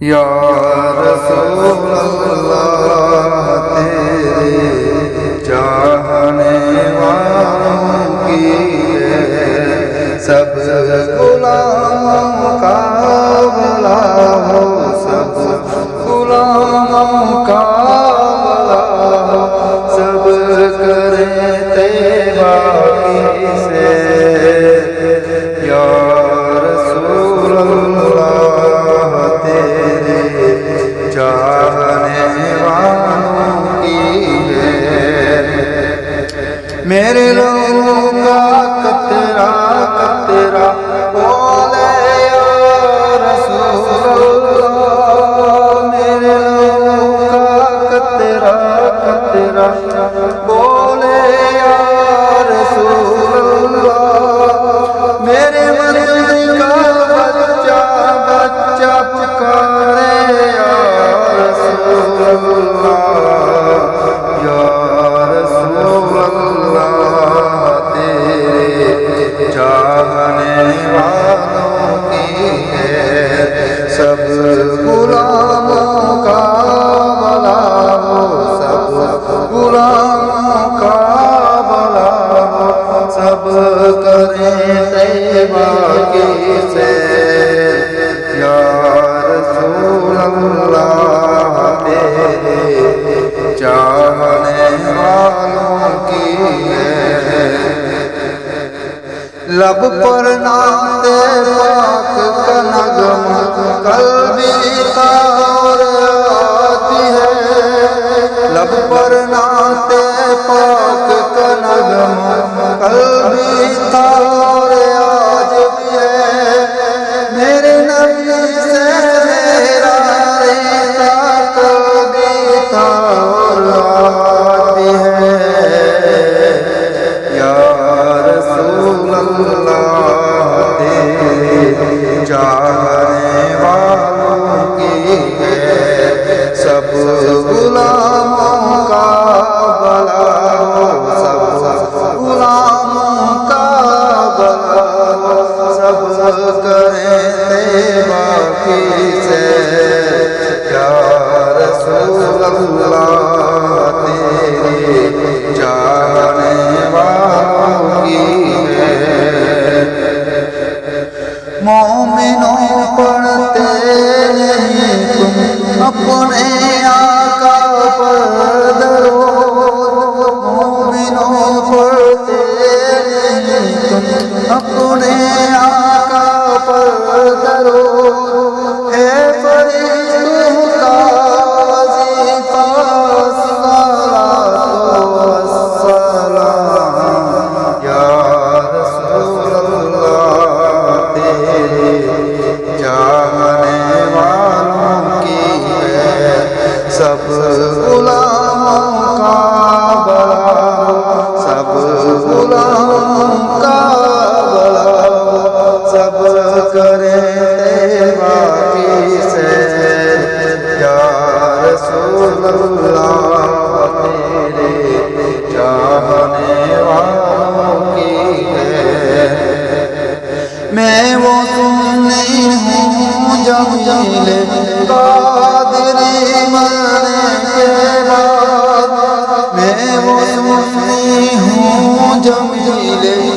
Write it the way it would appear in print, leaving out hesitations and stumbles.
یا رسول اللہ تیرے چاہنے والوں کی ہے سب غلاموں کا بھلا ہو، سب غلاموں کا بھلا ہو، سب کریں طیبہ کی سیر۔ یا رسول اللہ تیرے چاہنے والوں کی ہے میرے لوگوں کا قطرہ قطرہ بولے یا رسول اللہ، میرے لوگوں کا قطرہ قطرہ بولے یا رسول اللہ، میرے مرد کا بچہ بچہ پکارے یا رسول اللہ، یا رسول اللہ تیرے چاہنے والوں کی ہے سب غلاموں کا بھلا ہو، سب غلاموں کا بھلا ہو، سب کریں طیبہ کی سیر۔ یا رسول اللہ تیرے چاہنے والوں کی ہے لب پر نعت پاک کا نغمہ قلبی طور آتی ہے، لب پر نعت پاک کا نغمہ قلبی طور آج بھی ہے، میرے نبی سے میرا رشتہ قلبی طور آتی ہے۔ یا رسول اللہ تیرے چاہنے والوں کی ہے سب غلاموں کا بھلا ہو، سب غلاموں کا بھلا ہو، سب کریں طیبہ کی سیر۔ یا رسول اللہ تیرے چاہنے والوں کی ہے مومنوں پڑھتے نہیں تم اپنے آقا پر درود، مومنوں پڑھتے نہیں تم اپنے آقا پر درود، ہے فرشتوں کا وظیفہ الصلاۃ والسلام۔ یا رسول اللہ تیرے چاہنے والوں کی ہے سب غلاموں کا بھلا ہو، سب غلاموں کا بھلا ہو، سب کریں طیبہ کی سیر۔ یا رسول اللہ تیرے چاہنے والوں کی ہے میں وہ سنی ہوں جمیل قادری مرنے کے بعد، میں وہ سنی ہوں جمیل